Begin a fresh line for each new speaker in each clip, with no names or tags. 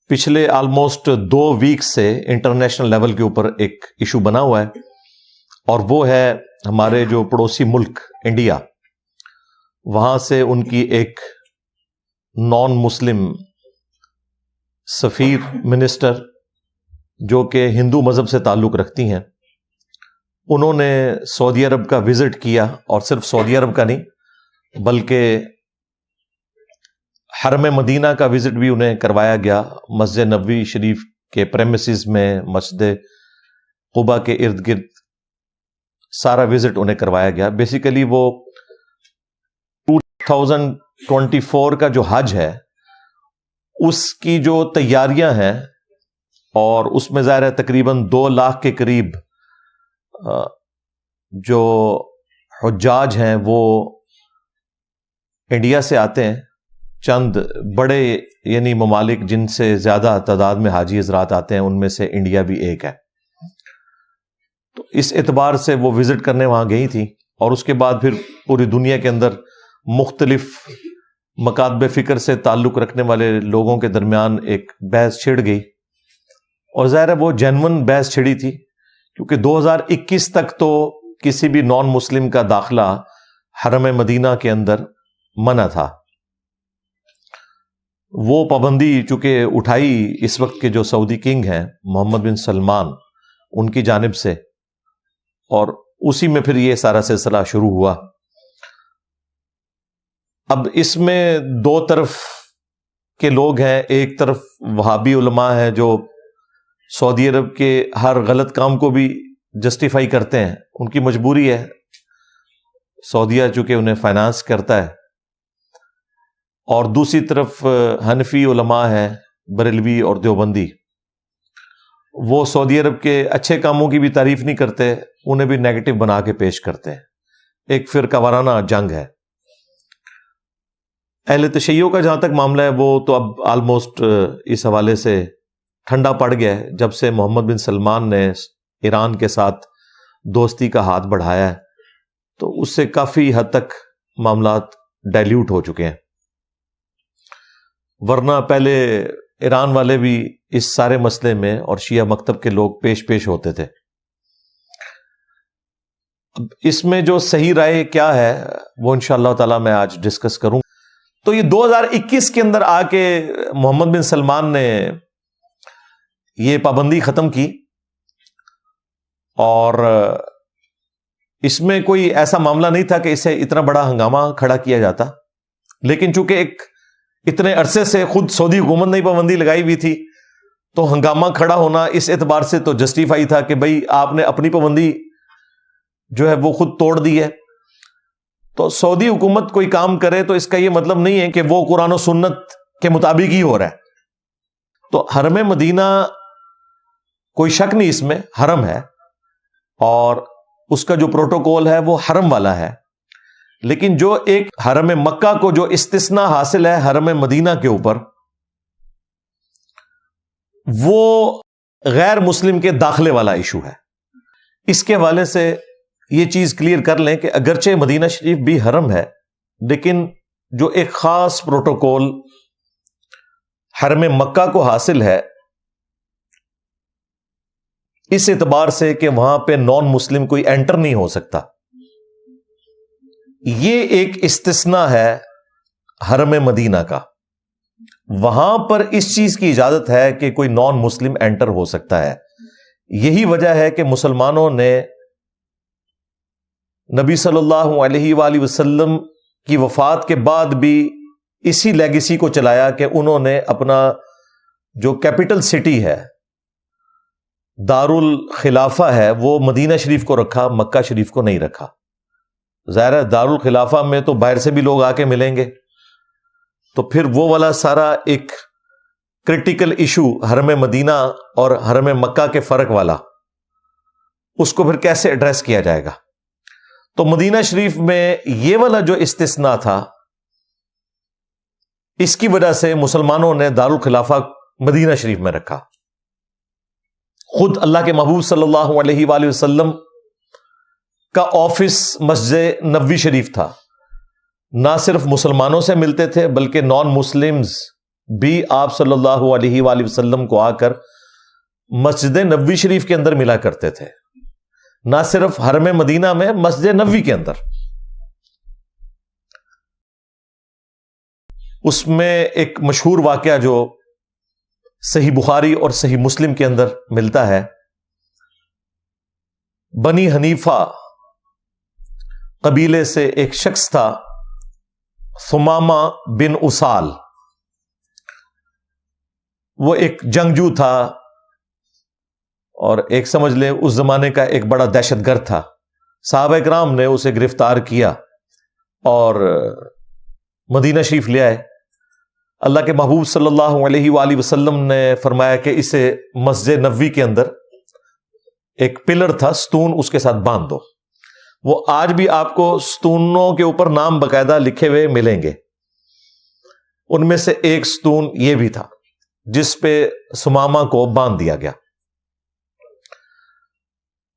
پچھلے almost 2 week سے international level کے اوپر ایک ایشو بنا ہوا ہے، اور وہ ہے ہمارے جو پڑوسی ملک انڈیا، وہاں سے ان کی ایک نان مسلم سفیر منسٹر جو کہ ہندو مذہب سے تعلق رکھتی ہیں، انہوں نے سعودی عرب کا وزٹ کیا، اور صرف سعودی عرب کا نہیں بلکہ حرم مدینہ کا وزٹ بھی انہیں کروایا گیا۔ مسجد نبوی شریف کے پریمیسز میں، مسجد قباء کے ارد گرد سارا وزٹ انہیں کروایا گیا۔ بیسیکلی وہ 2024 کا جو حج ہے اس کی جو تیاریاں ہیں، اور اس میں ظاہر ہے تقریباً 2 لاکھ کے قریب جو حجاج ہیں وہ انڈیا سے آتے ہیں۔ چند بڑے یعنی ممالک جن سے زیادہ تعداد میں حاجی حضرات آتے ہیں ان میں سے انڈیا بھی ایک ہے، تو اس اعتبار سے وہ وزٹ کرنے وہاں گئی تھی، اور اس کے بعد پھر پوری دنیا کے اندر مختلف مکاتب فکر سے تعلق رکھنے والے لوگوں کے درمیان ایک بحث چھڑ گئی، اور ظاہر ہے وہ جینون بحث چھڑی تھی، کیونکہ 2021 تک تو کسی بھی نان مسلم کا داخلہ حرم مدینہ کے اندر منع تھا۔ وہ پابندی چونکہ اٹھائی اس وقت کے جو سعودی کنگ ہیں محمد بن سلمان ان کی جانب سے، اور اسی میں پھر یہ سارا سلسلہ شروع ہوا۔ اب اس میں 2 طرف کے لوگ ہیں، ایک طرف وہابی علماء ہیں جو سعودی عرب کے ہر غلط کام کو بھی جسٹیفائی کرتے ہیں، ان کی مجبوری ہے، سعودیہ چونکہ انہیں فائنانس کرتا ہے، اور دوسری طرف حنفی علماء ہیں، بریلوی اور دیوبندی، وہ سعودی عرب کے اچھے کاموں کی بھی تعریف نہیں کرتے، انہیں بھی نیگیٹو بنا کے پیش کرتے ہیں۔ ایک فرقہ وارانہ جنگ ہے۔ اہل تشیع کا جہاں تک معاملہ ہے وہ تو اب آلموسٹ اس حوالے سے ٹھنڈا پڑ گیا ہے، جب سے محمد بن سلمان نے ایران کے ساتھ دوستی کا ہاتھ بڑھایا ہے تو اس سے کافی حد تک معاملات ڈائلیوٹ ہو چکے ہیں، ورنہ پہلے ایران والے بھی اس سارے مسئلے میں اور شیعہ مکتب کے لوگ پیش ہوتے تھے۔ اب اس میں جو صحیح رائے کیا ہے وہ انشاءاللہ تعالی میں آج ڈسکس کروں۔ تو یہ 2021 کے اندر آ کے محمد بن سلمان نے یہ پابندی ختم کی، اور اس میں کوئی ایسا معاملہ نہیں تھا کہ اسے اتنا بڑا ہنگامہ کھڑا کیا جاتا، لیکن چونکہ اتنے عرصے سے خود سعودی حکومت نے پابندی لگائی ہوئی تھی تو ہنگامہ کھڑا ہونا اس اعتبار سے تو جسٹیفائی تھا کہ بھئی آپ نے اپنی پابندی جو ہے وہ خود توڑ دی ہے، تو سعودی حکومت کوئی کام کرے تو اس کا یہ مطلب نہیں ہے کہ وہ قرآن و سنت کے مطابق ہی ہو رہا ہے۔ تو حرم مدینہ کوئی شک نہیں، اس میں حرم ہے اور اس کا جو پروٹوکول ہے وہ حرم والا ہے، لیکن جو ایک حرم مکہ کو جو استثناء حاصل ہے حرم مدینہ کے اوپر، وہ غیر مسلم کے داخلے والا ایشو ہے۔ اس کے حوالے سے یہ چیز کلیئر کر لیں کہ اگرچہ مدینہ شریف بھی حرم ہے، لیکن جو ایک خاص پروٹوکول حرم مکہ کو حاصل ہے، اس اعتبار سے کہ وہاں پہ نان مسلم کوئی انٹر نہیں ہو سکتا، یہ ایک استثناء ہے حرم مدینہ کا۔ وہاں پر اس چیز کی اجازت ہے کہ کوئی نان مسلم انٹر ہو سکتا ہے۔ یہی وجہ ہے کہ مسلمانوں نے نبی صلی اللہ علیہ وآلہ وسلم کی وفات کے بعد بھی اسی لیگیسی کو چلایا کہ انہوں نے اپنا جو کیپٹل سٹی ہے، دارالخلافہ ہے، وہ مدینہ شریف کو رکھا، مکہ شریف کو نہیں رکھا۔ ظاہر ہے دارالخلافہ میں تو باہر سے بھی لوگ آ کے ملیں گے، تو پھر وہ والا سارا ایک کرٹیکل ایشو حرم مدینہ اور حرم مکہ کے فرق والا، اس کو پھر کیسے ایڈریس کیا جائے گا؟ تو مدینہ شریف میں یہ والا جو استثناء تھا، اس کی وجہ سے مسلمانوں نے دارالخلافہ مدینہ شریف میں رکھا۔ خود اللہ کے محبوب صلی اللہ علیہ وآلہ وسلم کا آفس مسجد نبوی شریف تھا، نہ صرف مسلمانوں سے ملتے تھے بلکہ نان مسلمز بھی آپ صلی اللہ علیہ وآلہ وسلم کو آ کر مسجد نبوی شریف کے اندر ملا کرتے تھے، نہ صرف حرم مدینہ میں، مسجد نبوی کے اندر۔ اس میں ایک مشہور واقعہ جو صحیح بخاری اور صحیح مسلم کے اندر ملتا ہے، بنی حنیفہ قبیلے سے ایک شخص تھا، ثمامہ بن اسال۔ وہ ایک جنگجو تھا اور ایک سمجھ لیں اس زمانے کا ایک بڑا دہشت گرد تھا۔ صحابہ کرام نے اسے گرفتار کیا اور مدینہ شریف لے آئے۔ اللہ کے محبوب صلی اللہ علیہ وآلہ وسلم نے فرمایا کہ اسے مسجد نبوی کے اندر ایک پلر تھا، ستون، اس کے ساتھ باندھ دو۔ وہ آج بھی آپ کو ستونوں کے اوپر نام باقاعدہ لکھے ہوئے ملیں گے۔ ان میں سے ایک ستون یہ بھی تھا جس پہ ثمامہ کو باندھ دیا گیا،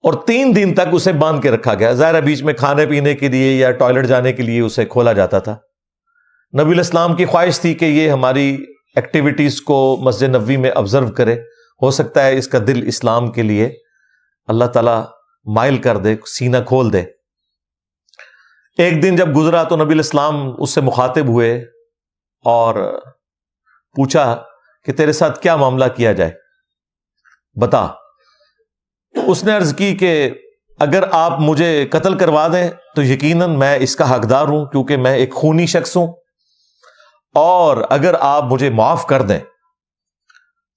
اور 3 دن تک اسے باندھ کے رکھا گیا۔ ظاہر بیچ میں کھانے پینے کے لیے یا ٹوائلٹ جانے کے لیے اسے کھولا جاتا تھا۔ نبی علیہ السلام کی خواہش تھی کہ یہ ہماری ایکٹیویٹیز کو مسجد نبوی میں آبزرو کرے، ہو سکتا ہے اس کا دل اسلام کے لیے اللہ تعالیٰ مائل کر دے، سینہ کھول دے۔ ایک دن جب گزرا تو نبی علیہ السلام اس سے مخاطب ہوئے اور پوچھا کہ تیرے ساتھ کیا معاملہ کیا جائے، بتا۔ اس نے عرض کی کہ اگر آپ مجھے قتل کروا دیں تو یقیناً میں اس کا حقدار ہوں، کیونکہ میں ایک خونی شخص ہوں، اور اگر آپ مجھے معاف کر دیں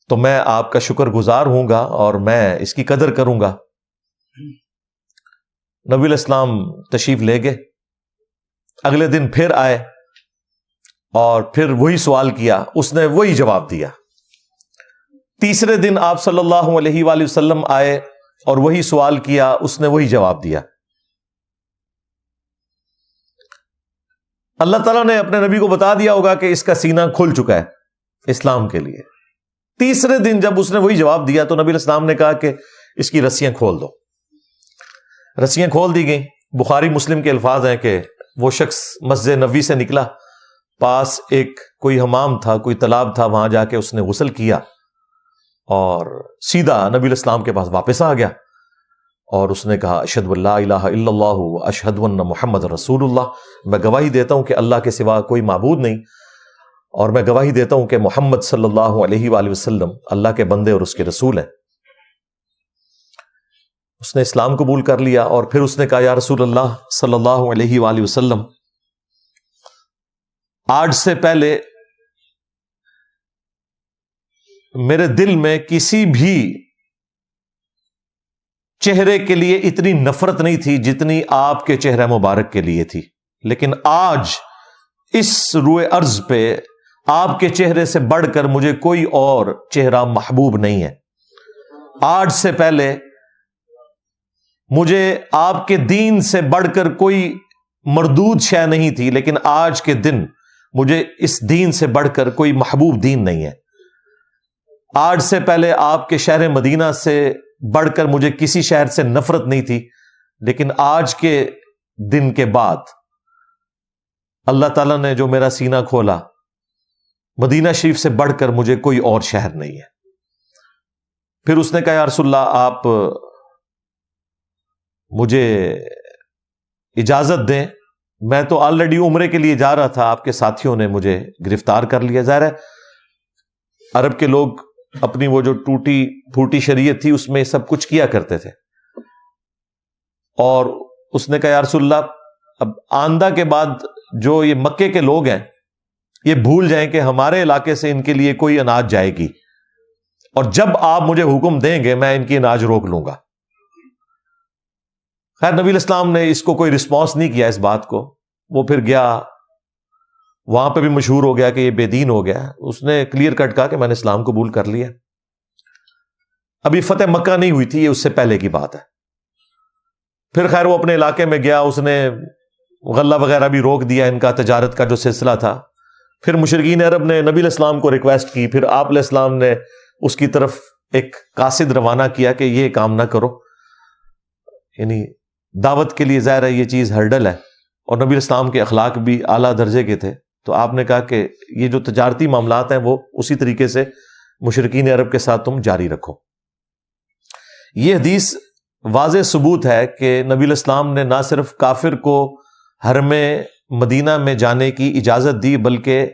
تو میں آپ کا شکر گزار ہوں گا اور میں اس کی قدر کروں گا۔ نبی علیہ السلام تشریف لے گئے۔ اگلے دن پھر آئے اور پھر وہی سوال کیا، اس نے وہی جواب دیا۔ تیسرے دن آپ صلی اللہ علیہ وآلہ وسلم آئے اور وہی سوال کیا، اس نے وہی جواب دیا۔ اللہ تعالیٰ نے اپنے نبی کو بتا دیا ہوگا کہ اس کا سینہ کھل چکا ہے اسلام کے لیے۔ تیسرے دن جب اس نے وہی جواب دیا تو نبی علیہ السلام نے کہا کہ اس کی رسیاں کھول دو۔ رسیاں کھول دی گئیں۔ بخاری مسلم کے الفاظ ہیں کہ وہ شخص مسجد نبوی سے نکلا، پاس ایک کوئی حمام تھا، کوئی تالاب تھا، وہاں جا کے اس نے غسل کیا اور سیدھا نبی علیہ السلام کے پاس واپس آ گیا، اور اس نے کہا اشہد ان لا الہ الا اللہ و اشہد ان محمد رسول اللہ، میں گواہی دیتا ہوں کہ اللہ کے سوا کوئی معبود نہیں، اور میں گواہی دیتا ہوں کہ محمد صلی اللہ علیہ وآلہ وسلم اللہ کے بندے اور اس کے رسول ہیں۔ اس نے اسلام قبول کر لیا، اور پھر اس نے کہا یا رسول اللہ صلی اللہ علیہ وآلہ وسلم، آج سے پہلے میرے دل میں کسی بھی چہرے کے لیے اتنی نفرت نہیں تھی جتنی آپ کے چہرہ مبارک کے لیے تھی، لیکن آج اس روئے ارض پہ آپ کے چہرے سے بڑھ کر مجھے کوئی اور چہرہ محبوب نہیں ہے۔ آج سے پہلے مجھے آپ کے دین سے بڑھ کر کوئی مردود شے نہیں تھی، لیکن آج کے دن مجھے اس دین سے بڑھ کر کوئی محبوب دین نہیں ہے۔ آج سے پہلے آپ کے شہر مدینہ سے بڑھ کر مجھے کسی شہر سے نفرت نہیں تھی، لیکن آج کے دن کے بعد اللہ تعالیٰ نے جو میرا سینہ کھولا، مدینہ شریف سے بڑھ کر مجھے کوئی اور شہر نہیں ہے۔ پھر اس نے کہا یا رسول اللہ، آپ مجھے اجازت دیں، میں تو آلریڈی عمرے کے لیے جا رہا تھا، آپ کے ساتھیوں نے مجھے گرفتار کر لیا۔ ظاہر ہے عرب کے لوگ اپنی وہ جو ٹوٹی پھوٹی شریعت تھی اس میں سب کچھ کیا کرتے تھے، اور اس نے کہا یا رسول اللہ، اب آندہ کے بعد جو یہ مکے کے لوگ ہیں یہ بھول جائیں کہ ہمارے علاقے سے ان کے لیے کوئی اناج جائے گی، اور جب آپ مجھے حکم دیں گے میں ان کی اناج روک لوں گا۔ خیر نبی علیہ السلام نے اس کو کوئی رسپانس نہیں کیا اس بات کو، وہ پھر گیا، وہاں پہ بھی مشہور ہو گیا کہ یہ بے دین ہو گیا۔ اس نے کلیئر کٹ کہا کہ میں نے اسلام قبول کر لیا۔ ابھی فتح مکہ نہیں ہوئی تھی، یہ اس سے پہلے کی بات ہے۔ پھر خیر وہ اپنے علاقے میں گیا، اس نے غلہ وغیرہ بھی روک دیا، ان کا تجارت کا جو سلسلہ تھا۔ پھر مشرکین عرب نے نبی علیہ السلام کو ریکویسٹ کی، پھر آپ علیہ السلام نے اس کی طرف ایک قاصد روانہ کیا کہ یہ کام نہ کرو، یعنی دعوت کے لیے ظاہر ہے یہ چیز ہرڈل ہے، اور نبی علیہ السلام کے اخلاق بھی اعلیٰ درجے کے تھے، تو آپ نے کہا کہ یہ جو تجارتی معاملات ہیں وہ اسی طریقے سے مشرکین عرب کے ساتھ تم جاری رکھو۔ یہ حدیث واضح ثبوت ہے کہ نبی الاسلام نے نہ صرف کافر کو حرم مدینہ میں جانے کی اجازت دی بلکہ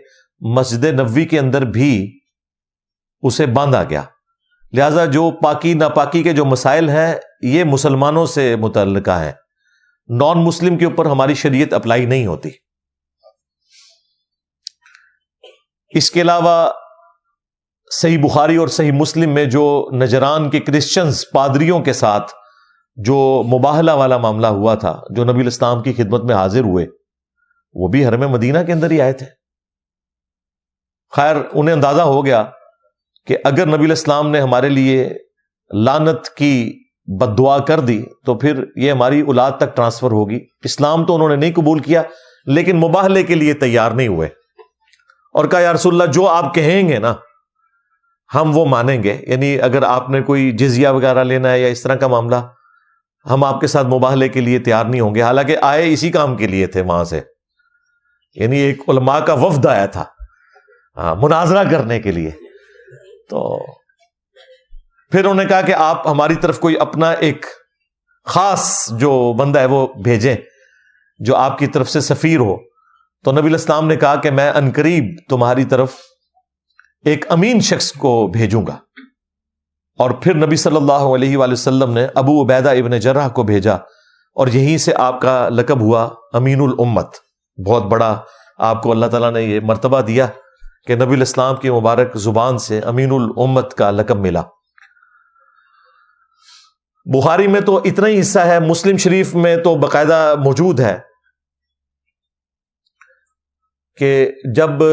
مسجد نبوی کے اندر بھی اسے باندھا گیا۔ لہذا جو پاکی ناپاکی کے جو مسائل ہیں یہ مسلمانوں سے متعلقہ ہیں، نان مسلم کے اوپر ہماری شریعت اپلائی نہیں ہوتی۔ اس کے علاوہ صحیح بخاری اور صحیح مسلم میں جو نجران کے کرسچنز پادریوں کے ساتھ جو مباہلہ والا معاملہ ہوا تھا، جو نبی الاسلام کی خدمت میں حاضر ہوئے، وہ بھی حرم مدینہ کے اندر ہی آئے تھے۔ خیر انہیں اندازہ ہو گیا کہ اگر نبی الاسلام نے ہمارے لیے لعنت کی بد دعا کر دی تو پھر یہ ہماری اولاد تک ٹرانسفر ہوگی۔ اسلام تو انہوں نے نہیں قبول کیا لیکن مباہلے کے لیے تیار نہیں ہوئے، اور کہا یا رسول اللہ جو آپ کہیں گے نا ہم وہ مانیں گے، یعنی اگر آپ نے کوئی جزیہ وغیرہ لینا ہے یا اس طرح کا معاملہ، ہم آپ کے ساتھ مباہلے کے لیے تیار نہیں ہوں گے۔ حالانکہ آئے اسی کام کے لیے تھے وہاں سے، یعنی ایک علماء کا وفد آیا تھا مناظرہ کرنے کے لیے۔ تو پھر انہوں نے کہا کہ آپ ہماری طرف کوئی اپنا ایک خاص جو بندہ ہے وہ بھیجیں جو آپ کی طرف سے سفیر ہو۔ تو نبی الاسلام نے کہا کہ میں عنقریب تمہاری طرف ایک امین شخص کو بھیجوں گا، اور پھر نبی صلی اللہ علیہ وآلہ وسلم نے ابو عبیدہ ابن جرح کو بھیجا، اور یہیں سے آپ کا لقب ہوا امین الامت۔ بہت بڑا آپ کو اللہ تعالیٰ نے یہ مرتبہ دیا کہ نبی الاسلام کی مبارک زبان سے امین الامت کا لقب ملا۔ بخاری میں تو اتنا ہی حصہ ہے، مسلم شریف میں تو باقاعدہ موجود ہے کہ جب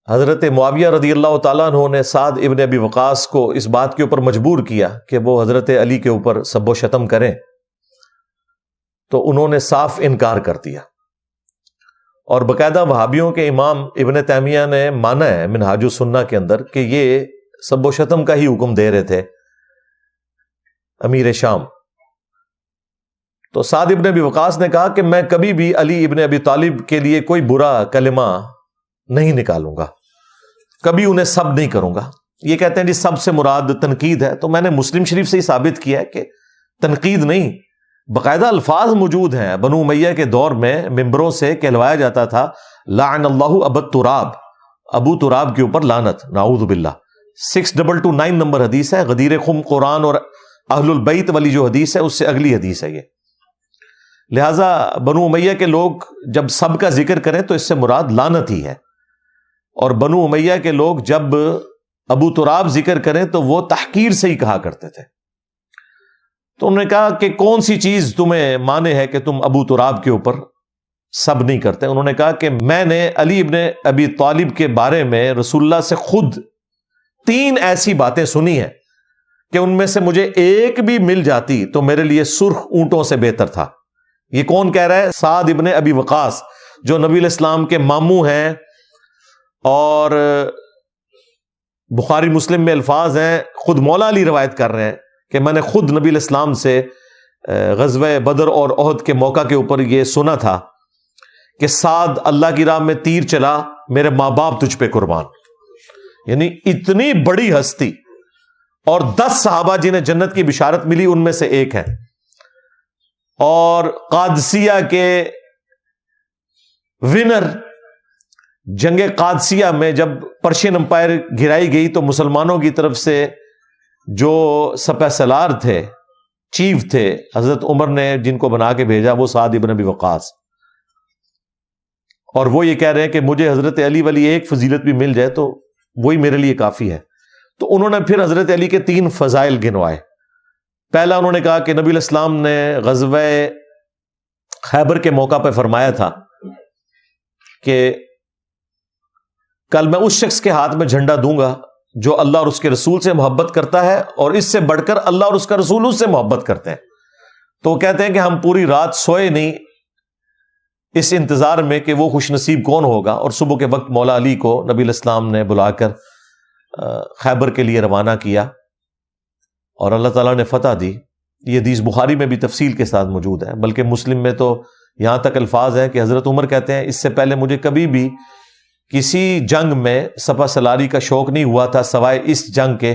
حضرت معاویہ رضی اللہ تعالیٰ عنہ نے سعد ابن ابی وقاص کو اس بات کے اوپر مجبور کیا کہ وہ حضرت علی کے اوپر سب و شتم کریں، تو انہوں نے صاف انکار کر دیا، اور باقاعدہ وہابیوں کے امام ابن تیمیہ نے مانا ہے منہاج السنہ کے اندر کہ یہ سب و شتم کا ہی حکم دے رہے تھے امیر شام۔ تو سعد ابن ابی وقاص نے کہا کہ میں کبھی بھی علی ابن ابی طالب کے لیے کوئی برا کلمہ نہیں نکالوں گا، کبھی انہیں سب نہیں کروں گا۔ یہ کہتے ہیں جی سب سے مراد تنقید ہے، تو میں نے مسلم شریف سے ہی ثابت کیا ہے کہ تنقید نہیں، باقاعدہ الفاظ موجود ہیں۔ بنو امیہ کے دور میں ممبروں سے کہلوایا جاتا تھا لعن اللہ ابا تراب، ابو تراب کے اوپر لعنت، نعوذ باللہ۔ 6229 نمبر حدیث ہے، غدیر خم قرآن اور اہل البیت والی جو حدیث ہے اس سے اگلی حدیث ہے یہ۔ لہٰذا بنو امیہ کے لوگ جب سب کا ذکر کریں تو اس سے مراد لعنت ہی ہے، اور بنو امیہ کے لوگ جب ابو تراب ذکر کریں تو وہ تحقیر سے ہی کہا کرتے تھے۔ تو انہوں نے کہا کہ کون سی چیز تمہیں مانے ہے کہ تم ابو تراب کے اوپر سب نہیں کرتے؟ انہوں نے کہا کہ میں نے علی ابن ابی طالب کے بارے میں رسول اللہ سے خود 3 ایسی باتیں سنی ہیں کہ ان میں سے مجھے ایک بھی مل جاتی تو میرے لیے سرخ اونٹوں سے بہتر تھا۔ یہ کون کہہ رہا ہے؟ سعد ابن ابی وقاص، جو نبی علیہ السلام کے ماموں ہیں، اور بخاری مسلم میں الفاظ ہیں، خود مولا علی روایت کر رہے ہیں کہ میں نے خود نبی علیہ السلام سے غزوہ بدر اور احد کے موقع کے اوپر یہ سنا تھا کہ سعد اللہ کی راہ میں تیر چلا، میرے ماں باپ تجھ پہ قربان۔ یعنی اتنی بڑی ہستی، اور 10 صحابہ جنہیں جنت کی بشارت ملی ان میں سے ایک ہے، اور قادسیہ کے ونر، جنگ قادسیہ میں جب پرشین امپائر گرائی گئی تو مسلمانوں کی طرف سے جو سپہ سالار تھے، چیف تھے، حضرت عمر نے جن کو بنا کے بھیجا وہ سعد ابن ابی وقاص، اور وہ یہ کہہ رہے ہیں کہ مجھے حضرت علی والی ایک فضیلت بھی مل جائے تو وہی میرے لیے کافی ہے۔ تو انہوں نے پھر حضرت علی کے 3 فضائل گنوائے۔ پہلا انہوں نے کہا کہ نبی علیہ السلام نے غزوہ خیبر کے موقع پہ فرمایا تھا کہ کل میں اس شخص کے ہاتھ میں جھنڈا دوں گا جو اللہ اور اس کے رسول سے محبت کرتا ہے، اور اس سے بڑھ کر اللہ اور اس کا رسول اس سے محبت کرتے ہیں۔ تو وہ کہتے ہیں کہ ہم پوری رات سوئے نہیں اس انتظار میں کہ وہ خوش نصیب کون ہوگا، اور صبح کے وقت مولا علی کو نبی علیہ السلام نے بلا کر خیبر کے لیے روانہ کیا، اور اللہ تعالیٰ نے فتح دی۔ یہ حدیث بخاری میں بھی تفصیل کے ساتھ موجود ہے، بلکہ مسلم میں تو یہاں تک الفاظ ہیں کہ حضرت عمر کہتے ہیں اس سے پہلے مجھے کبھی بھی کسی جنگ میں سپہ سلاری کا شوق نہیں ہوا تھا سوائے اس جنگ کے.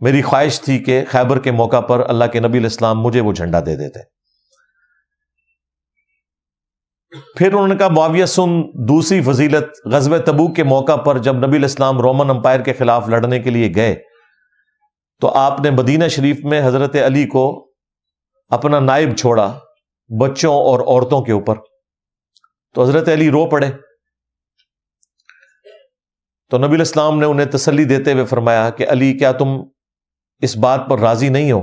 میری خواہش تھی کہ خیبر کے موقع پر اللہ کے نبی علیہ السلام مجھے وہ جھنڈا دے دیتے. پھر انہوں نے کہا معاویہ سن دوسری فضیلت, غزوہ تبوک کے موقع پر جب نبی علیہ السلام رومن امپائر کے خلاف لڑنے کے لیے گئے تو آپ نے مدینہ شریف میں حضرت علی کو اپنا نائب چھوڑا بچوں اور عورتوں کے اوپر. تو حضرت علی رو پڑے. تو نبی علیہ السلام نے انہیں تسلی دیتے ہوئے فرمایا کہ علی کیا تم اس بات پر راضی نہیں ہو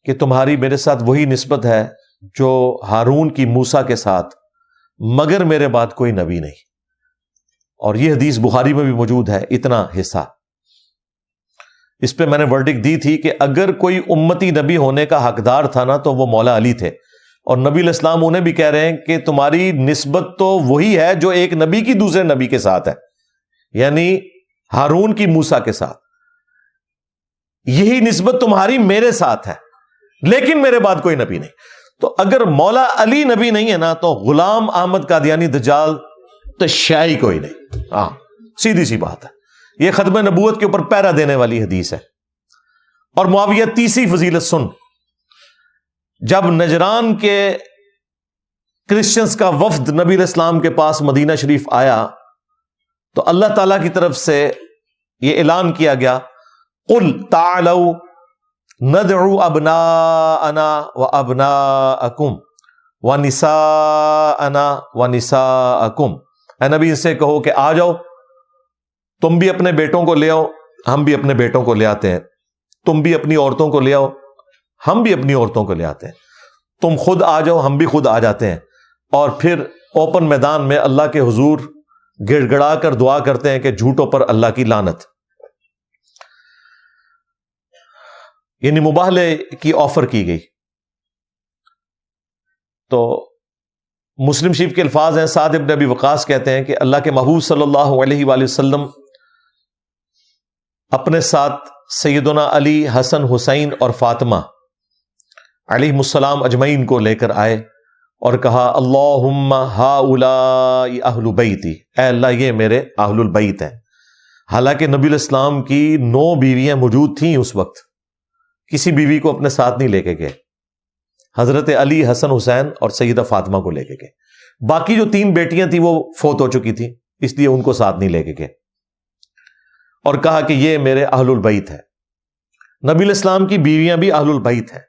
کہ تمہاری میرے ساتھ وہی نسبت ہے جو ہارون کی موسیٰ کے ساتھ, مگر میرے بعد کوئی نبی نہیں. اور یہ حدیث بخاری میں بھی موجود ہے اتنا حصہ. اس پہ میں نے ورڈکٹ دی تھی کہ اگر کوئی امتی نبی ہونے کا حقدار تھا نا تو وہ مولا علی تھے, اور نبی علیہ السلام انہیں بھی کہہ رہے ہیں کہ تمہاری نسبت تو وہی ہے جو ایک نبی کی دوسرے نبی کے ساتھ ہے, یعنی ہارون کی موسیٰ کے ساتھ. یہی نسبت تمہاری میرے ساتھ ہے, لیکن میرے بعد کوئی نبی نہیں. تو اگر مولا علی نبی نہیں ہے نا تو غلام احمد قادیانی دجال تشیعی کوئی نہیں. ہاں سیدھی سی بات ہے. یہ ختم نبوت کے اوپر پیرا دینے والی حدیث ہے. اور معاویہ تیسری فضیلت سن, جب نجران کے کرسچنز کا وفد نبی علیہ السلام کے پاس مدینہ شریف آیا تو اللہ تعالیٰ کی طرف سے یہ اعلان کیا گیا قل تعالوا ندعو ابناءنا وابناءکم ونساءنا ونساءکم. اے نبی ان سے کہو کہ آ جاؤ, تم بھی اپنے بیٹوں کو لے آؤ, ہم بھی اپنے بیٹوں کو لے آتے ہیں. تم بھی اپنی عورتوں کو لے آؤ, ہم بھی اپنی عورتوں کو لے آتے ہیں. تم خود آ جاؤ, ہم بھی خود آ جاتے ہیں. اور پھر اوپن میدان میں اللہ کے حضور گڑ گڑا کر دعا کرتے ہیں کہ جھوٹوں پر اللہ کی لعنت. یعنی مباہلے کی آفر کی گئی. تو مسلم شریف کے الفاظ ہیں, سعد ابن ابی وقاص کہتے ہیں کہ اللہ کے محبوب صلی اللہ علیہ وآلہ وسلم اپنے ساتھ سیدنا علی, حسن, حسین اور فاطمہ علیہ السلام اجمعین کو لے کر آئے اور کہا اللہم ہؤلاء اہل بیتی, اے اللہ یہ میرے اہل البیت ہیں. حالانکہ نبی علیہ السلام کی 9 بیویاں موجود تھیں اس وقت, کسی بیوی کو اپنے ساتھ نہیں لے کے گئے. حضرت علی, حسن, حسین اور سیدہ فاطمہ کو لے کے گئے. باقی جو 3 بیٹیاں تھیں وہ فوت ہو چکی تھیں, اس لیے ان کو ساتھ نہیں لے کے گئے. اور کہا کہ یہ میرے اہل البیت ہے. نبی علیہ السلام کی بیویاں بھی اہل البیت ہیں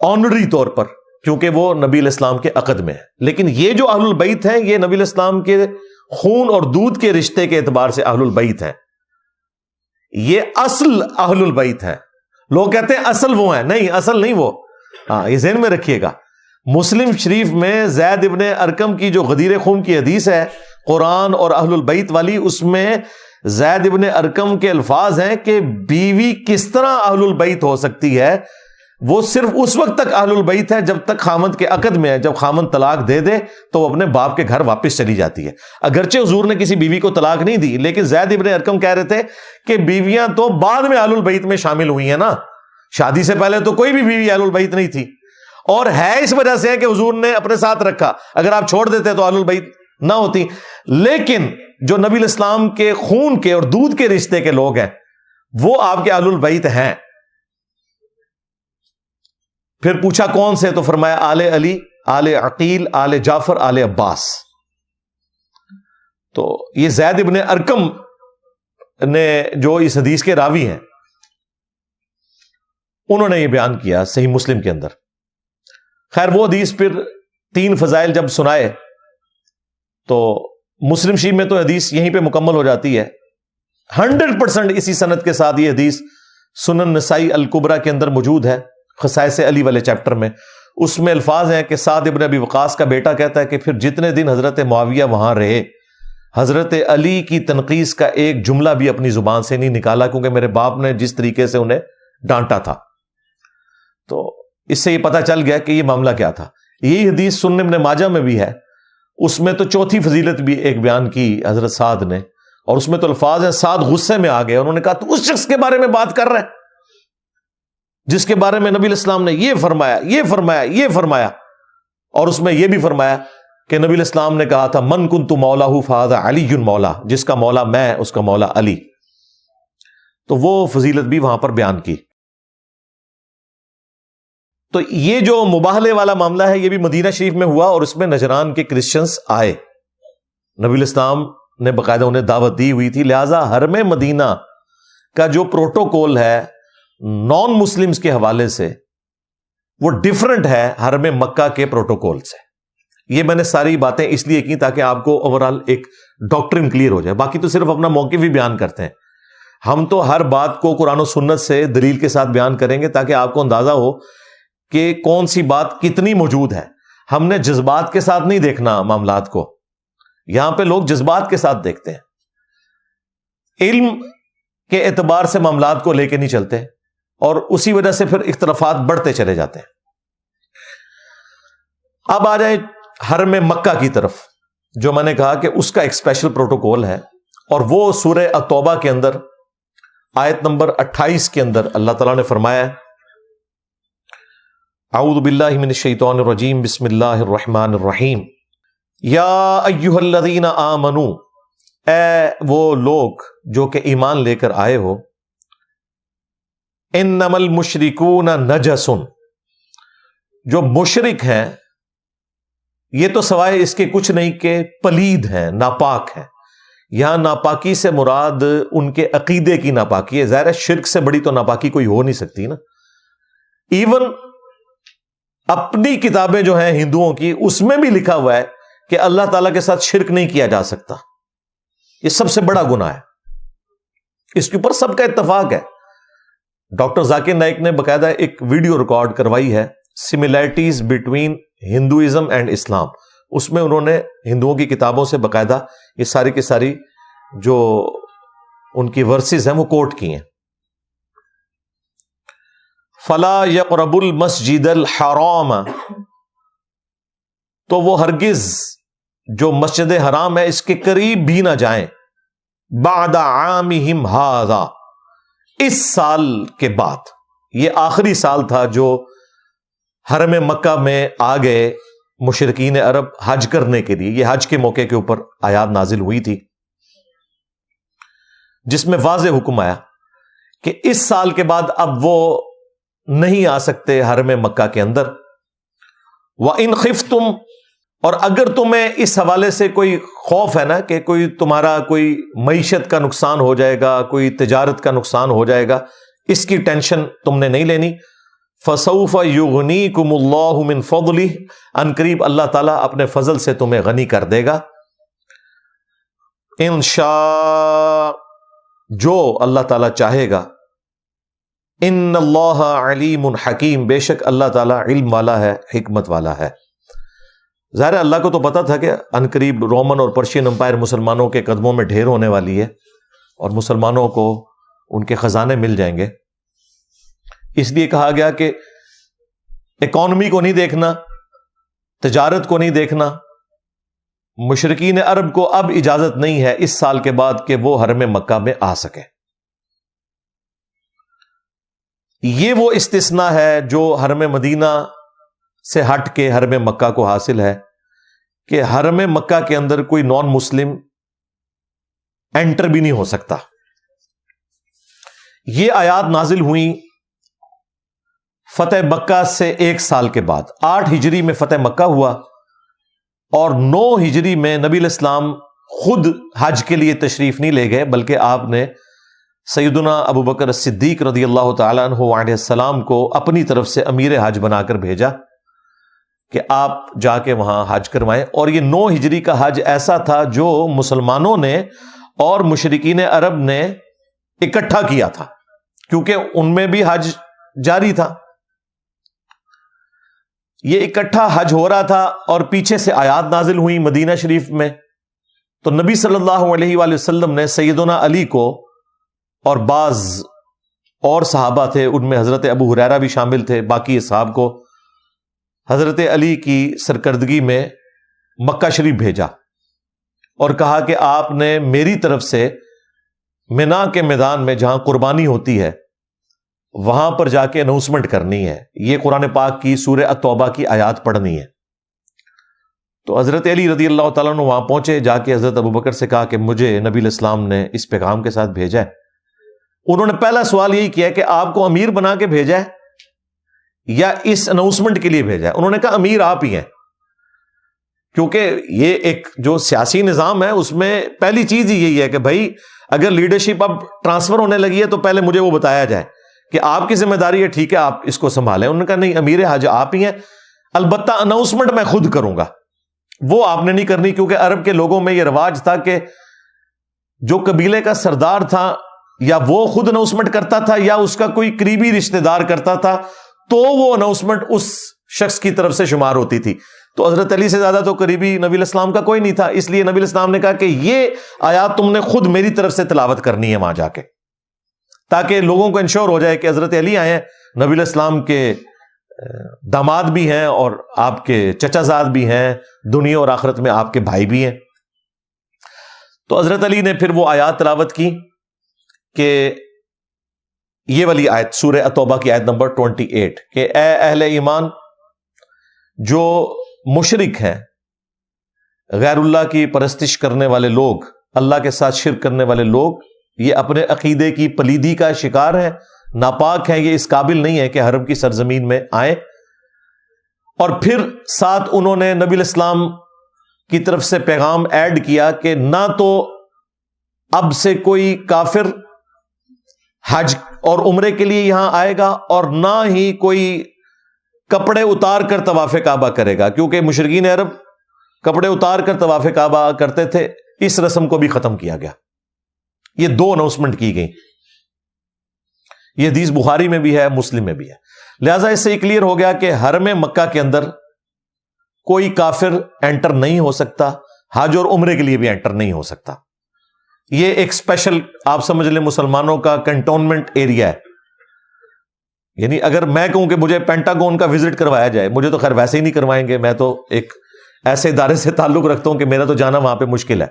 آنری طور پر, کیونکہ وہ نبی علیہ السلام کے عقد میں ہے. لیکن یہ جو اہل البیت ہیں یہ نبی علیہ السلام کے خون اور دودھ کے رشتے کے اعتبار سے اہل البیت ہیں. یہ اصل اہل البیت ہیں. لوگ کہتے ہیں اصل وہ ہیں, نہیں, اصل نہیں وہ. ہاں یہ ذہن میں رکھیے گا. مسلم شریف میں زید ابن ارکم کی جو غدیر خون کی حدیث ہے قرآن اور اہل البیت والی, اس میں زید ابن ارکم کے الفاظ ہیں کہ بیوی کس طرح اہل البیت ہو سکتی ہے. وہ صرف اس وقت تک اہل البیت ہے جب تک خامند کے عقد میں ہے. جب خامند طلاق دے دے تو وہ اپنے باپ کے گھر واپس چلی جاتی ہے. اگرچہ حضور نے کسی بیوی کو طلاق نہیں دی, لیکن زید ابن ارکم کہہ رہے تھے کہ بیویاں تو بعد میں اہل البیت میں شامل ہوئی ہیں نا, شادی سے پہلے تو کوئی بھی بیوی اہل البیت نہیں تھی. اور ہے اس وجہ سے کہ حضور نے اپنے ساتھ رکھا, اگر آپ چھوڑ دیتے تو اہل البیت نہ ہوتی. لیکن جو نبی علیہ السلام کے خون کے اور دودھ کے رشتے کے لوگ ہیں وہ آپ کے اہل البیت ہیں. پھر پوچھا کون سے, تو فرمایا آل علی, آل عقیل, آل جعفر, آل عباس. تو یہ زید ابن ارکم نے جو اس حدیث کے راوی ہیں انہوں نے یہ بیان کیا صحیح مسلم کے اندر. خیر وہ حدیث پھر 3 فضائل جب سنائے تو مسلم شریف میں تو حدیث یہیں پہ مکمل ہو جاتی ہے 100% اسی سند کے ساتھ. یہ حدیث سنن نسائی الکبریٰ کے اندر موجود ہے, خصائص علی والے چیپٹر میں. اس میں الفاظ ہیں کہ سعد ابن ابی وقاص کا بیٹا کہتا ہے کہ پھر جتنے دن حضرت معاویہ وہاں رہے, حضرت علی کی تنقیص کا ایک جملہ بھی اپنی زبان سے نہیں نکالا, کیونکہ میرے باپ نے جس طریقے سے انہیں ڈانٹا تھا. تو اس سے یہ پتہ چل گیا کہ یہ معاملہ کیا تھا. یہی حدیث سنن ابن ماجہ میں بھی ہے, اس میں تو چوتھی فضیلت بھی ایک بیان کی حضرت سعد نے, اور اس میں تو الفاظ ہیں سعد غصے میں آ گئے, انہوں نے کہا تو اس شخص کے بارے میں بات کر رہے ہیں جس کے بارے میں نبی علیہ السلام نے یہ فرمایا, یہ فرمایا, یہ فرمایا. اور اس میں یہ بھی فرمایا کہ نبی الاسلام نے کہا تھا من کنت مولا فہذا علی مولا، جس کا مولا میں اس کا مولا علی. تو وہ فضیلت بھی وہاں پر بیان کی. تو یہ جو مباہلے والا معاملہ ہے یہ بھی مدینہ شریف میں ہوا، اور اس میں نجران کے کرسچنز آئے. نبی الاسلام نے باقاعدہ انہیں دعوت دی ہوئی تھی، لہذا حرم مدینہ کا جو پروٹوکول ہے نان مسلمز کے حوالے سے وہ ڈیفرنٹ ہے حرم مکہ کے پروٹوکول سے. یہ میں نے ساری باتیں اس لیے کی تاکہ آپ کو اوورال ایک ڈاکٹرن کلیئر ہو جائے. باقی تو صرف اپنا موقف ہی بیان کرتے ہیں. ہم تو ہر بات کو قرآن و سنت سے دلیل کے ساتھ بیان کریں گے تاکہ آپ کو اندازہ ہو کہ کون سی بات کتنی موجود ہے. ہم نے جذبات کے ساتھ نہیں دیکھنا معاملات کو. یہاں پہ لوگ جذبات کے ساتھ دیکھتے ہیں، علم کے اعتبار سے معاملات کو لے کے نہیں چلتے، اور اسی وجہ سے پھر اختلافات بڑھتے چلے جاتے ہیں. اب آ جائیں حرم مکہ کی طرف، جو میں نے کہا کہ اس کا ایک اسپیشل پروٹوکول ہے، اور وہ سورہ التوبہ کے اندر آیت نمبر 28 کے اندر اللہ تعالیٰ نے فرمایا اعوذ باللہ من الشیطان الرجیم بسم اللہ الرحمن الرحیم یا ایھا الذین آمنوا، اے وہ لوگ جو کہ ایمان لے کر آئے ہو، انما المشرکون نجس، جو مشرک ہیں یہ تو سوائے اس کے کچھ نہیں کہ پلید ہیں، ناپاک ہیں. یہاں ناپاکی سے مراد ان کے عقیدے کی ناپاکی ہے. ظاہر ہے شرک سے بڑی تو ناپاکی کوئی ہو نہیں سکتی نا. ایون اپنی کتابیں جو ہیں ہندوؤں کی، اس میں بھی لکھا ہوا ہے کہ اللہ تعالیٰ کے ساتھ شرک نہیں کیا جا سکتا. یہ سب سے بڑا گناہ ہے، اس کے اوپر سب کا اتفاق ہے. ڈاکٹر ذاکر نائک نے باقاعدہ ایک ویڈیو ریکارڈ کروائی ہے، سملیرٹیز بٹوین ہندوازم اینڈ اسلام. اس میں انہوں نے ہندوؤں کی کتابوں سے باقاعدہ یہ ساری کی ساری جو ان کی ورسز ہیں وہ کوٹ کی ہیں. فلا یقرب المسجد الحرام، تو وہ ہرگز جو مسجد حرام ہے اس کے قریب بھی نہ جائیں، بعد عامہم ھذا، اس سال کے بعد. یہ آخری سال تھا جو حرم مکہ میں آ گئے مشرکین عرب حج کرنے کے لیے. یہ حج کے موقع کے اوپر آیات نازل ہوئی تھی جس میں واضح حکم آیا کہ اس سال کے بعد اب وہ نہیں آ سکتے حرم مکہ کے اندر. وَإِنْ خِفْتُمْ، اور اگر تمہیں اس حوالے سے کوئی خوف ہے نا کہ کوئی تمہارا کوئی معیشت کا نقصان ہو جائے گا، کوئی تجارت کا نقصان ہو جائے گا، اس کی ٹینشن تم نے نہیں لینی. فَسَوْفَ يُغْنِيكُمُ اللَّهُ مِنْ فَضْلِهِ، ان قریب اللہ تعالیٰ اپنے فضل سے تمہیں غنی کر دے گا. ان شاء، جو اللہ تعالیٰ چاہے گا. ان اللہ علیم حکیم، بے شک اللہ تعالیٰ علم والا ہے، حکمت والا ہے. ظاہر اللہ کو تو پتا تھا کہ ان قریب رومن اور پرشین امپائر مسلمانوں کے قدموں میں ڈھیر ہونے والی ہے اور مسلمانوں کو ان کے خزانے مل جائیں گے. اس لیے کہا گیا کہ اکانومی کو نہیں دیکھنا، تجارت کو نہیں دیکھنا. مشرکین عرب کو اب اجازت نہیں ہے اس سال کے بعد کہ وہ حرم مکہ میں آ سکے. یہ وہ استثناء ہے جو حرم مدینہ سے ہٹ کے حرم مکہ کو حاصل ہے کہ حرم مکہ کے اندر کوئی نان مسلم انٹر بھی نہیں ہو سکتا. یہ آیات نازل ہوئیں فتح مکہ سے ایک سال کے بعد. 8 ہجری میں فتح مکہ ہوا اور 9 ہجری میں نبی علیہ السلام خود حج کے لیے تشریف نہیں لے گئے، بلکہ آپ نے سیدنا ابو بکر صدیق رضی اللہ تعالیٰ عنہ علیہ السلام کو اپنی طرف سے امیر حج بنا کر بھیجا کہ آپ جا کے وہاں حج کروائیں. اور یہ 9 ہجری کا حج ایسا تھا جو مسلمانوں نے اور مشرکین عرب نے اکٹھا کیا تھا، کیونکہ ان میں بھی حج جاری تھا. یہ اکٹھا حج ہو رہا تھا اور پیچھے سے آیات نازل ہوئی مدینہ شریف میں. تو نبی صلی اللہ علیہ وآلہ وسلم نے سیدنا علی کو اور بعض اور صحابہ تھے، ان میں حضرت ابو ہریرہ بھی شامل تھے، باقی اصحاب کو حضرت علی کی سرکردگی میں مکہ شریف بھیجا اور کہا کہ آپ نے میری طرف سے منا کے میدان میں جہاں قربانی ہوتی ہے وہاں پر جا کے اناؤنسمنٹ کرنی ہے. یہ قرآن پاک کی سورہ التوبہ کی آیات پڑھنی ہے. تو حضرت علی رضی اللہ تعالیٰ عنہ وہاں پہنچے، جا کے حضرت ابوبکر سے کہا کہ مجھے نبی علیہ السلام نے اس پیغام کے ساتھ بھیجا ہے۔ انہوں نے پہلا سوال یہی کیا کہ آپ کو امیر بنا کے بھیجا ہے یا اس اناؤنسمنٹ کے لیے بھیجا ہے؟ انہوں نے کہا امیر آپ ہی ہیں، کیونکہ یہ ایک جو سیاسی نظام ہے اس میں پہلی چیز ہی یہی ہے کہ بھائی اگر لیڈرشپ اب ٹرانسفر ہونے لگی ہے تو پہلے مجھے وہ بتایا جائے کہ آپ کی ذمہ داری ہے، ٹھیک ہے آپ اس کو سنبھالیں۔ انہوں نے کہا نہیں، امیر حج آپ ہی ہیں، البتہ اناؤنسمنٹ میں خود کروں گا، وہ آپ نے نہیں کرنی، کیونکہ عرب کے لوگوں میں یہ رواج تھا کہ جو قبیلے کا سردار تھا یا وہ خود اناؤنسمنٹ کرتا تھا یا اس کا کوئی قریبی رشتہ دار کرتا تھا تو وہ اناؤنسمنٹ اس شخص کی طرف سے شمار ہوتی تھی۔ تو حضرت علی سے زیادہ تو قریبی نبی علیہ السلام کا کوئی نہیں تھا، اس لیے نبی علیہ السلام نے کہا کہ یہ آیات تم نے خود میری طرف سے تلاوت کرنی ہے وہاں جا کے، تاکہ لوگوں کو انشور ہو جائے کہ حضرت علی آئے ہیں، نبی علیہ السلام کے داماد بھی ہیں اور آپ کے چچا زاد بھی ہیں، دنیا اور آخرت میں آپ کے بھائی بھی ہیں۔ تو حضرت علی نے پھر وہ آیات تلاوت کی کہ یہ والی آیت سورہ التوبہ کی آیت نمبر 28 کہ اے اہل ایمان، جو مشرک ہیں، غیر اللہ کی پرستش کرنے والے لوگ، اللہ کے ساتھ شرک کرنے والے لوگ، یہ اپنے عقیدے کی پلیدی کا شکار ہیں، ناپاک ہیں، یہ اس قابل نہیں ہے کہ حرم کی سرزمین میں آئیں۔ اور پھر ساتھ انہوں نے نبی علیہ السلام کی طرف سے پیغام ایڈ کیا کہ نہ تو اب سے کوئی کافر حج اور عمرے کے لیے یہاں آئے گا اور نہ ہی کوئی کپڑے اتار کر طواف کعبہ کرے گا، کیونکہ مشرکین عرب کپڑے اتار کر طواف کعبہ کرتے تھے، اس رسم کو بھی ختم کیا گیا۔ یہ دو اناؤنسمنٹ کی گئی، یہ حدیث بخاری میں بھی ہے، مسلم میں بھی ہے۔ لہذا اس سے یہ کلیئر ہو گیا کہ حرم مکہ کے اندر کوئی کافر انٹر نہیں ہو سکتا، حج اور عمرے کے لیے بھی انٹر نہیں ہو سکتا۔ یہ ایک اسپیشل آپ سمجھ لیں مسلمانوں کا کنٹونمنٹ ایریا ہے، یعنی اگر میں کہوں کہ مجھے پینٹاگون کا وزٹ کروایا جائے، مجھے تو خیر ویسے ہی نہیں کروائیں گے، میں تو ایک ایسے ادارے سے تعلق رکھتا ہوں کہ میرا تو جانا وہاں پہ مشکل ہے،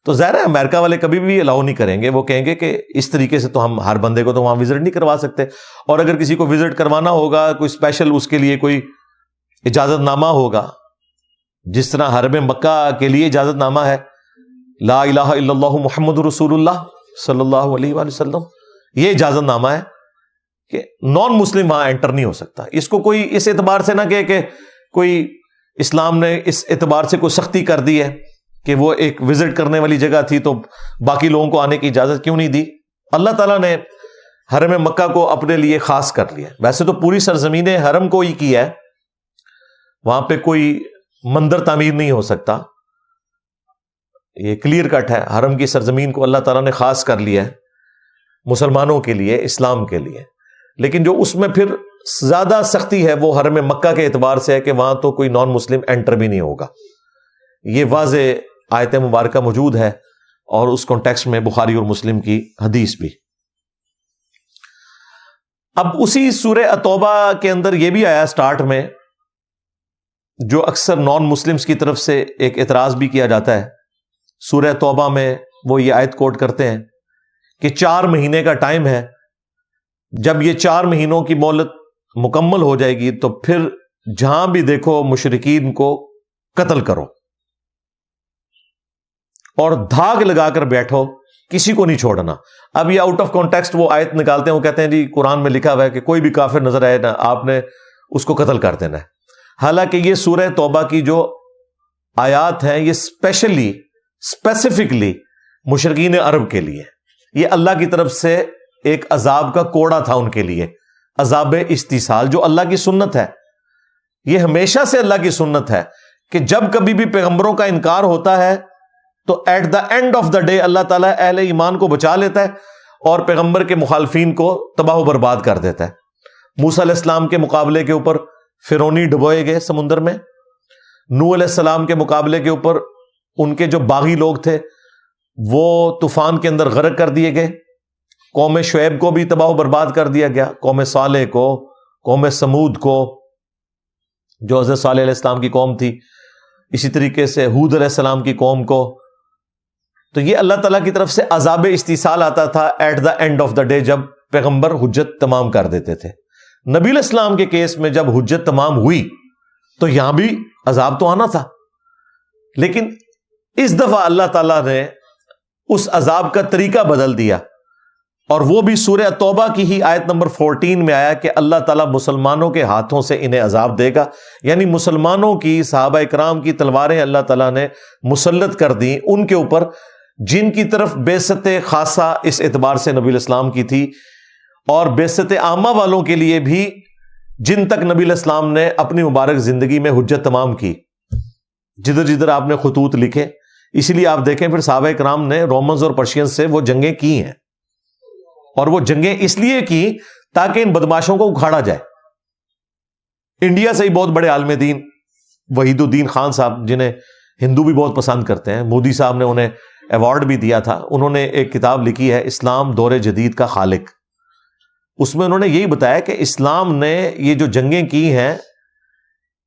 تو ظاہر ہے امریکہ والے کبھی بھی الاؤ نہیں کریں گے، وہ کہیں گے کہ اس طریقے سے تو ہم ہر بندے کو تو وہاں وزٹ نہیں کروا سکتے، اور اگر کسی کو وزٹ کروانا ہوگا کوئی اسپیشل اس کے لیے کوئی اجازت نامہ ہوگا، جس طرح حرم مکہ کے لیے اجازت نامہ ہے لا الہ الا اللہ محمد رسول اللہ صلی اللہ علیہ وآلہ وسلم، یہ اجازت نامہ ہے کہ نان مسلم وہاں انٹر نہیں ہو سکتا۔ اس کو کوئی اس اعتبار سے نہ کہے کہ کوئی اسلام نے اس اعتبار سے کوئی سختی کر دی ہے کہ وہ ایک وزٹ کرنے والی جگہ تھی تو باقی لوگوں کو آنے کی اجازت کیوں نہیں دی۔ اللہ تعالیٰ نے حرم مکہ کو اپنے لیے خاص کر لیا، ویسے تو پوری سرزمین حرم کو ہی کی ہے، وہاں پہ کوئی مندر تعمیر نہیں ہو سکتا، یہ کلیئر کٹ ہے، حرم کی سرزمین کو اللہ تعالیٰ نے خاص کر لیا ہے مسلمانوں کے لیے، اسلام کے لیے، لیکن جو اس میں پھر زیادہ سختی ہے وہ حرم مکہ کے اعتبار سے ہے کہ وہاں تو کوئی نان مسلم انٹر بھی نہیں ہوگا۔ یہ واضح آیت مبارکہ موجود ہے اور اس کانٹیکسٹ میں بخاری اور مسلم کی حدیث بھی۔ اب اسی سورہ التوبہ کے اندر یہ بھی آیا سٹارٹ میں، جو اکثر نان مسلمز کی طرف سے ایک اعتراض بھی کیا جاتا ہے۔ سورہ توبہ میں وہ یہ آیت کوٹ کرتے ہیں کہ 4 مہینے کا ٹائم ہے، جب یہ 4 مہینوں کی مہلت مکمل ہو جائے گی تو پھر جہاں بھی دیکھو مشرکین کو قتل کرو اور دھاگ لگا کر بیٹھو، کسی کو نہیں چھوڑنا۔ اب یہ آؤٹ آف کانٹیکسٹ وہ آیت نکالتے ہیں، وہ کہتے ہیں جی قرآن میں لکھا ہوا ہے کہ کوئی بھی کافر نظر آئے نا آپ نے اس کو قتل کر دینا ہے، حالانکہ یہ سورہ توبہ کی جو آیات ہیں یہ اسپیسیفکلی مشرکین عرب کے لیے، یہ اللہ کی طرف سے ایک عذاب کا کوڑا تھا ان کے لیے، عذاب استیصال، جو اللہ کی سنت ہے، یہ ہمیشہ سے اللہ کی سنت ہے کہ جب کبھی بھی پیغمبروں کا انکار ہوتا ہے تو at the end of the day اللہ تعالیٰ اہل ایمان کو بچا لیتا ہے اور پیغمبر کے مخالفین کو تباہ و برباد کر دیتا ہے۔ موسیٰ علیہ السلام کے مقابلے کے اوپر فرعونی ڈبوئے گئے سمندر میں، نوح علیہ السلام کے مقابلے کے اوپر ان کے جو باغی لوگ تھے وہ طوفان کے اندر غرق کر دیے گئے، قوم شعیب کو بھی تباہ و برباد کر دیا گیا، قوم صالح کو، قوم سمود کو جو حضرت صالح علیہ السلام کی قوم تھی، اسی طریقے سے ہود علیہ السلام کی قوم کو۔ تو یہ اللہ تعالیٰ کی طرف سے عذاب استیصال آتا تھا at the end of the day, جب پیغمبر حجت تمام کر دیتے تھے۔ نبی علیہ السلام کے کیس میں جب حجت تمام ہوئی تو یہاں بھی عذاب تو آنا تھا، لیکن اس دفعہ اللہ تعالیٰ نے اس عذاب کا طریقہ بدل دیا، اور وہ بھی سورہ توبہ کی ہی آیت نمبر 14 میں آیا کہ اللہ تعالیٰ مسلمانوں کے ہاتھوں سے انہیں عذاب دے گا، یعنی مسلمانوں کی، صحابہ اکرام کی تلواریں اللہ تعالیٰ نے مسلط کر دیں ان کے اوپر، جن کی طرف بعثت خاصہ اس اعتبار سے نبی الاسلام کی تھی، اور بعثت عامہ والوں کے لیے بھی جن تک نبی الاسلام نے اپنی مبارک زندگی میں حجت تمام کی، جدھر جدھر آپ نے خطوط لکھے۔ اسی لیے آپ دیکھیں پھر صحابہ کرام نے رومنز اور پرشینز سے وہ جنگیں کی ہیں، اور وہ جنگیں اس لیے کی تاکہ ان بدماشوں کو اکھاڑا جائے۔ انڈیا سے ہی بہت بڑے عالم دین وحید الدین خان صاحب، جنہیں ہندو بھی بہت پسند کرتے ہیں، مودی صاحب نے انہیں ایوارڈ بھی دیا تھا، انہوں نے ایک کتاب لکھی ہے اسلام دور جدید کا خالق۔ اس میں انہوں نے یہی بتایا کہ اسلام نے یہ جو جنگیں کی ہیں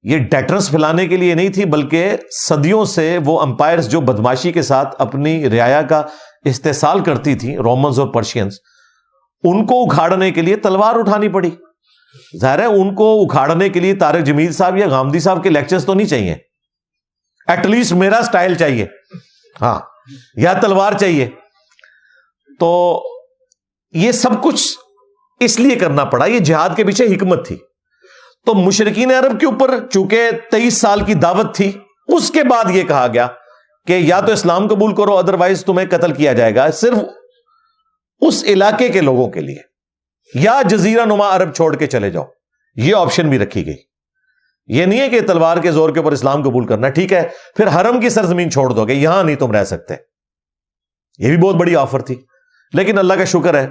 یہ ڈیٹرنس پھیلانے کے لیے نہیں تھی، بلکہ صدیوں سے وہ امپائرز جو بدماشی کے ساتھ اپنی رعایا کا استحصال کرتی تھی، رومنز اور پرشینز، ان کو اکھاڑنے کے لیے تلوار اٹھانی پڑی۔ ظاہر ہے ان کو اکھاڑنے کے لیے طارق جمیل صاحب یا غامدی صاحب کے لیکچرز تو نہیں چاہیے، ایٹ لیسٹ میرا سٹائل چاہیے، ہاں، یا تلوار چاہیے۔ تو یہ سب کچھ اس لیے کرنا پڑا، یہ جہاد کے پیچھے حکمت تھی۔ تو مشرکین عرب کے اوپر چونکہ 23 سال کی دعوت تھی، اس کے بعد یہ کہا گیا کہ یا تو اسلام قبول کرو ادروائز تمہیں قتل کیا جائے گا، صرف اس علاقے کے لوگوں کے لیے، یا جزیرہ نما عرب چھوڑ کے چلے جاؤ، یہ آپشن بھی رکھی گئی۔ یہ نہیں ہے کہ تلوار کے زور کے اوپر اسلام قبول کرنا، ٹھیک ہے پھر حرم کی سرزمین چھوڑ دو گے، یہاں نہیں تم رہ سکتے، یہ بھی بہت بڑی آفر تھی۔ لیکن اللہ کا شکر ہے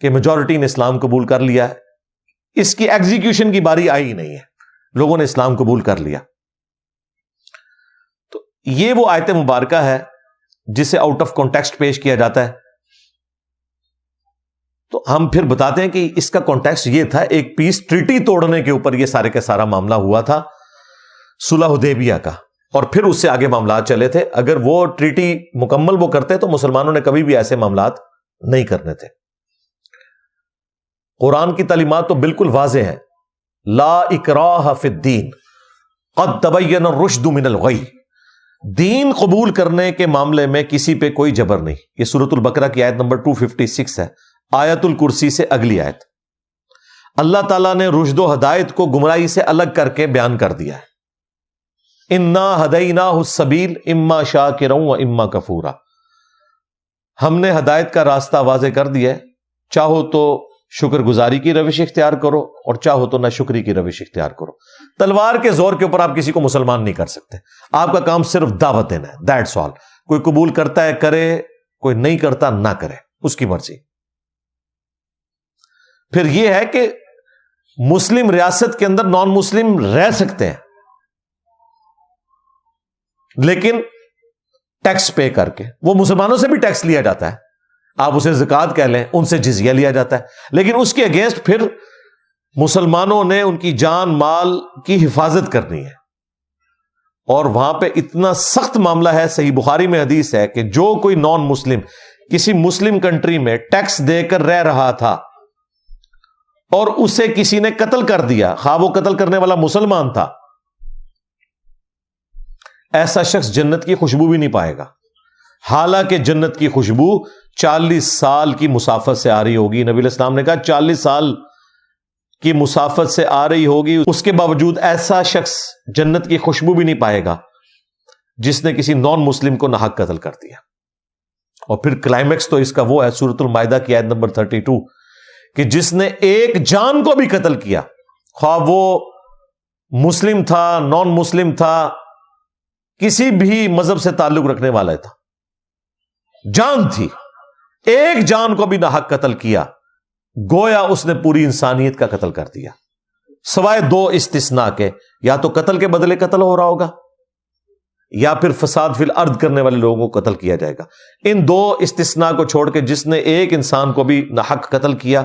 کہ میجورٹی نے اسلام قبول کر لیا ہے، اس کی ایگزیکیوشن کی باری آئی ہی نہیں ہے، لوگوں نے اسلام قبول کر لیا۔ تو یہ وہ آیت مبارکہ ہے جسے آؤٹ آف کانٹیکسٹ پیش کیا جاتا ہے۔ تو ہم پھر بتاتے ہیں کہ اس کا کانٹیکسٹ یہ تھا، ایک پیس ٹریٹی توڑنے کے اوپر یہ سارے کا سارا معاملہ ہوا تھا، صلح حدیبیہ کا، اور پھر اس سے آگے معاملات چلے تھے۔ اگر وہ ٹریٹی مکمل وہ کرتے تو مسلمانوں نے کبھی بھی ایسے معاملات نہیں کرنے تھے۔ قرآن کی تعلیمات تو بالکل واضح ہیں، لا اکراہ فی الدین قد تبین الرشد من الغی، دین قبول کرنے کے معاملے میں کسی پہ کوئی جبر نہیں۔ یہ سورۃ البقرہ کی آیت نمبر 256 ہے، آیت الکرسی سے اگلی آیت۔ اللہ تعالیٰ نے رشد و ہدایت کو گمراہی سے الگ کر کے بیان کر دیا ہے، انا ہدیناہ السبیل اما شاکرا و اما کفورا، ہم نے ہدایت کا راستہ واضح کر دیا ہے، چاہو تو شکر گزاری کی روش اختیار کرو اور چاہو تو نہ شکری کی روش اختیار کرو۔ تلوار کے زور کے اوپر آپ کسی کو مسلمان نہیں کر سکتے، آپ کا کام صرف دعوت دینا ہے، دیٹس آل۔ کوئی قبول کرتا ہے کرے، کوئی نہیں کرتا نہ کرے، اس کی مرضی۔ پھر یہ ہے کہ مسلم ریاست کے اندر نان مسلم رہ سکتے ہیں، لیکن ٹیکس پے کر کے، وہ مسلمانوں سے بھی ٹیکس لیا جاتا ہے، آپ اسے زکوٰۃ کہہ لیں، ان سے جزیہ لیا جاتا ہے، لیکن اس کے اگینسٹ پھر مسلمانوں نے ان کی جان مال کی حفاظت کرنی ہے۔ اور وہاں پہ اتنا سخت معاملہ ہے، صحیح بخاری میں حدیث ہے کہ جو کوئی نان مسلم کسی مسلم کنٹری میں ٹیکس دے کر رہ رہا تھا اور اسے کسی نے قتل کر دیا، خواہ وہ قتل کرنے والا مسلمان تھا، ایسا شخص جنت کی خوشبو بھی نہیں پائے گا، حالانکہ جنت کی خوشبو 40 سال کی مسافت سے آ رہی ہوگی۔ نبی علیہ السلام نے کہا 40 سال کی مسافت سے آ رہی ہوگی، اس کے باوجود ایسا شخص جنت کی خوشبو بھی نہیں پائے گا جس نے کسی نان مسلم کو ناحق قتل کر دیا۔ اور پھر کلائمیکس تو اس کا وہ ہے سورۃ المائدہ کی آیت نمبر 32 کہ جس نے ایک جان کو بھی قتل کیا، خواہ وہ مسلم تھا، نان مسلم تھا، کسی بھی مذہب سے تعلق رکھنے والا تھا، جان تھی، ایک جان کو بھی ناحق قتل کیا، گویا اس نے پوری انسانیت کا قتل کر دیا، سوائے 2 استثناء کے، یا تو قتل کے بدلے قتل ہو رہا ہوگا یا پھر فساد فی الارض کرنے والے لوگوں کو قتل کیا جائے گا۔ ان 2 استثناء کو چھوڑ کے جس نے ایک انسان کو بھی ناحق قتل کیا،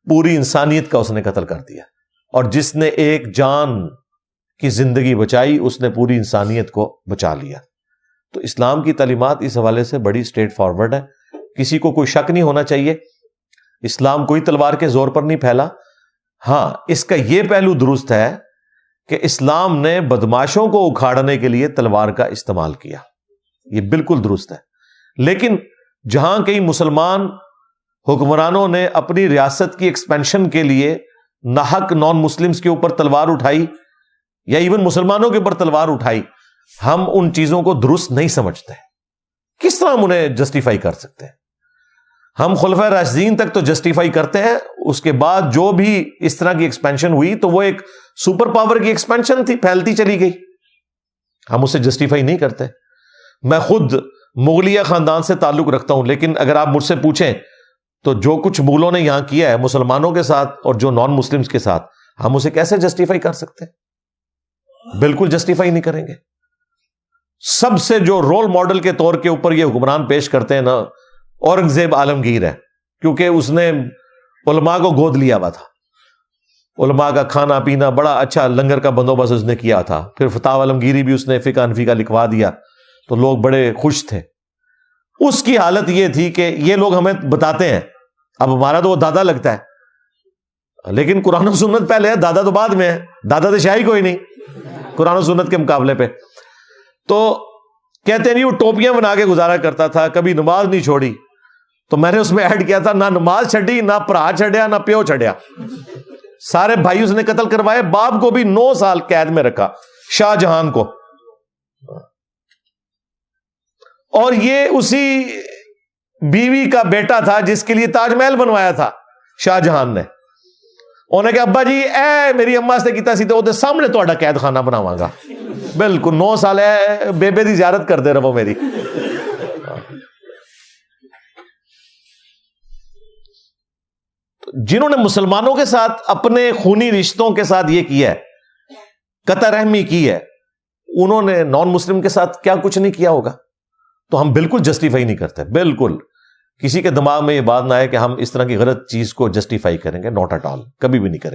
پوری انسانیت کا اس نے قتل کر دیا، اور جس نے ایک جان کی زندگی بچائی اس نے پوری انسانیت کو بچا لیا۔ تو اسلام کی تعلیمات اس حوالے سے بڑی اسٹریٹ فارورڈ ہے، کسی کو کوئی شک نہیں ہونا چاہیے، اسلام کوئی تلوار کے زور پر نہیں پھیلا۔ ہاں، اس کا یہ پہلو درست ہے کہ اسلام نے بدماشوں کو اکھاڑنے کے لیے تلوار کا استعمال کیا، یہ بالکل درست ہے، لیکن جہاں کئی مسلمان حکمرانوں نے اپنی ریاست کی ایکسپینشن کے لیے ناحق نان مسلمز کے اوپر تلوار اٹھائی یا ایون مسلمانوں کے اوپر تلوار اٹھائی، ہم ان چیزوں کو درست نہیں سمجھتے۔ کس طرح ہم انہیں جسٹیفائی کر سکتے ہیں؟ ہم خلفائے راشدین تک تو جسٹیفائی کرتے ہیں، اس کے بعد جو بھی اس طرح کی ایکسپینشن ہوئی تو وہ ایک سپر پاور کی ایکسپینشن تھی، پھیلتی چلی گئی، ہم اسے جسٹیفائی نہیں کرتے۔ میں خود مغلیہ خاندان سے تعلق رکھتا ہوں، لیکن اگر آپ مجھ سے پوچھیں تو جو کچھ مغلوں نے یہاں کیا ہے مسلمانوں کے ساتھ اور جو نان مسلمز کے ساتھ، ہم اسے کیسے جسٹیفائی کر سکتے ہیں؟ بالکل جسٹیفائی نہیں کریں گے۔ سب سے جو رول ماڈل کے طور کے اوپر یہ حکمران پیش کرتے ہیں نا، اورنگزیب عالمگیر ہے، کیونکہ اس نے علماء کو گود لیا ہوا تھا، علماء کا کھانا پینا بڑا اچھا لنگر کا بندوبست اس نے کیا تھا، پھر فتح عالمگیری بھی اس نے فقہ حنفی کا لکھوا دیا تو لوگ بڑے خوش تھے۔ اس کی حالت یہ تھی کہ یہ لوگ ہمیں بتاتے ہیں، اب ہمارا تو وہ دادا لگتا ہے، لیکن قرآن و سنت پہلے ہے، دادا تو بعد میں ہے، دادا تو شاہی کوئی نہیں قرآن و سنت کے مقابلے پہ۔ تو کہتے نہیں وہ ٹوپیاں بنا کے گزارا کرتا تھا، کبھی نماز نہیں چھوڑی، تو میں نے اس میں ایڈ کیا تھا نہ نماز چھڈی، نہ پرا چھڈیا، نہ پیو چھڈیا، سارے بھائی اس نے قتل کروائے، باپ کو بھی 9 سال قید میں رکھا، شاہ جہان کو، اور یہ اسی بیوی کا بیٹا تھا جس کے لیے تاج محل بنوایا تھا شاہ جہان نے۔ انہوں نے کہا ابا جی اے میری اما سے کیتا سی تو سامنے تہاڈا قید خانہ بناواں گا، بالکل 9 سال ہے بیبے دی زیارت کر دے رہو میری۔ جنہوں نے مسلمانوں کے ساتھ اپنے خونی رشتوں کے ساتھ یہ کیا ہے، قطع رحمی کی ہے، انہوں نے نان مسلم کے ساتھ کیا کچھ نہیں کیا ہوگا؟ تو ہم بالکل جسٹیفائی نہیں کرتے، بالکل کسی کے دماغ میں یہ بات نہ آئے کہ ہم اس طرح کی غلط چیز کو جسٹیفائی کریں گے، ناٹ ایٹ آل، کبھی بھی نہیں کریں گے۔